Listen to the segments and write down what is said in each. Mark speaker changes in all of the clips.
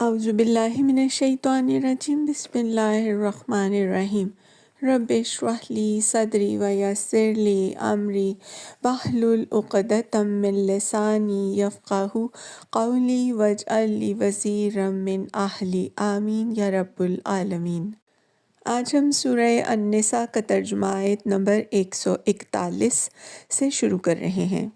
Speaker 1: اعوذ باللہ من الشیطان الرجیم بسم اللہ الرحمن الرحیم رب اشرح لی صدری ویسر لی امری واحلل عقدۃ من لسانی یفقہوا قولی واجعل لی وزیرا من اہلی آمین یا رب العالمین۔ آج ہم سورہ النساء کا ترجمہ آیت نمبر 141 سے شروع کر رہے ہیں۔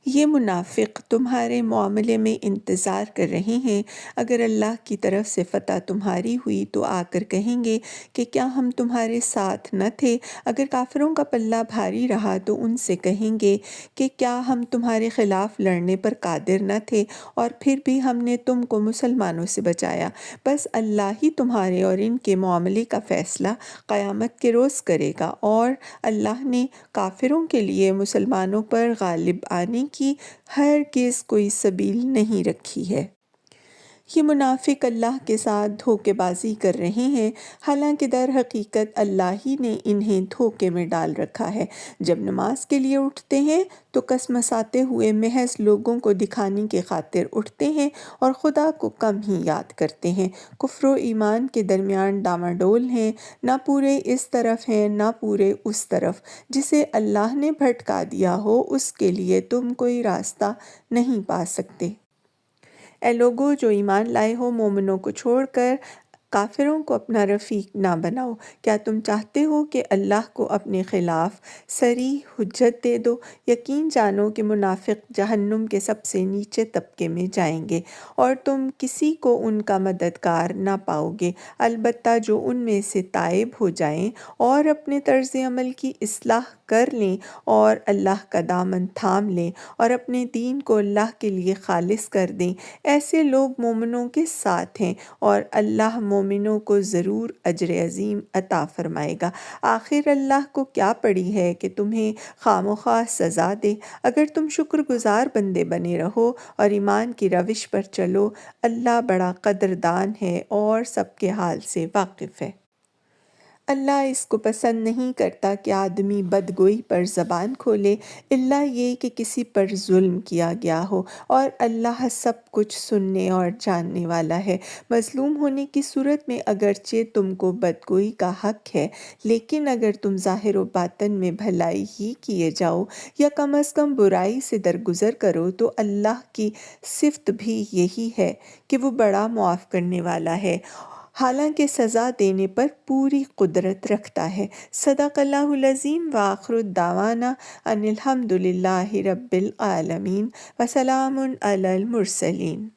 Speaker 1: یہ منافق تمہارے معاملے میں انتظار کر رہے ہیں، اگر اللہ کی طرف سے فتح تمہاری ہوئی تو آ کر کہیں گے کہ کیا ہم تمہارے ساتھ نہ تھے؟ اگر کافروں کا پلہ بھاری رہا تو ان سے کہیں گے کہ کیا ہم تمہارے خلاف لڑنے پر قادر نہ تھے اور پھر بھی ہم نے تم کو مسلمانوں سے بچایا۔ بس اللہ ہی تمہارے اور ان کے معاملے کا فیصلہ قیامت کے روز کرے گا، اور اللہ نے کافروں کے لیے مسلمانوں پر غالب آنے کی ہرگز کوئی سبیل نہیں رکھی ہے۔ یہ منافق اللہ کے ساتھ دھوکے بازی کر رہے ہیں، حالانکہ در حقیقت اللہ ہی نے انہیں دھوکے میں ڈال رکھا ہے۔ جب نماز کے لیے اٹھتے ہیں تو کسمساتے ہوئے محض لوگوں کو دکھانے کی خاطر اٹھتے ہیں اور خدا کو کم ہی یاد کرتے ہیں۔ کفر و ایمان کے درمیان ڈاواڈول ہیں، نہ پورے اس طرف ہیں نہ پورے اس طرف۔ جسے اللہ نے بھٹکا دیا ہو اس کے لیے تم کوئی راستہ نہیں پا سکتے۔ اے لوگو جو ایمان لائے ہو، مومنوں کو چھوڑ کر کافروں کو اپنا رفیق نہ بناؤ۔ کیا تم چاہتے ہو کہ اللہ کو اپنے خلاف صریح حجت دے دو؟ یقین جانو کہ منافق جہنم کے سب سے نیچے طبقے میں جائیں گے اور تم کسی کو ان کا مددگار نہ پاؤ گے، البتہ جو ان میں سے تائب ہو جائیں اور اپنے طرز عمل کی اصلاح کر لیں اور اللہ کا دامن تھام لیں اور اپنے دین کو اللہ کے لیے خالص کر دیں، ایسے لوگ مومنوں کے ساتھ ہیں اور اللہ مومنوں کو ضرور اجر عظیم عطا فرمائے گا۔ آخر اللہ کو کیا پڑی ہے کہ تمہیں خواہ مخواہ سزا دے؟ اگر تم شکر گزار بندے بنے رہو اور ایمان کی روش پر چلو، اللہ بڑا قدردان ہے اور سب کے حال سے واقف ہے۔ اللہ اس کو پسند نہیں کرتا کہ آدمی بدگوئی پر زبان کھولے، الا یہ کہ کسی پر ظلم کیا گیا ہو، اور اللہ سب کچھ سننے اور جاننے والا ہے۔ مظلوم ہونے کی صورت میں اگرچہ تم کو بدگوئی کا حق ہے، لیکن اگر تم ظاہر و باطن میں بھلائی ہی کیے جاؤ یا کم از کم برائی سے درگزر کرو تو اللہ کی صفت بھی یہی ہے کہ وہ بڑا معاف کرنے والا ہے، حالانکہ سزا دینے پر پوری قدرت رکھتا ہے۔ صدق اللہ العظیم۔ وآخر دعوانا ان الحمد للہ رب العالمین، وسلام علی المرسلین۔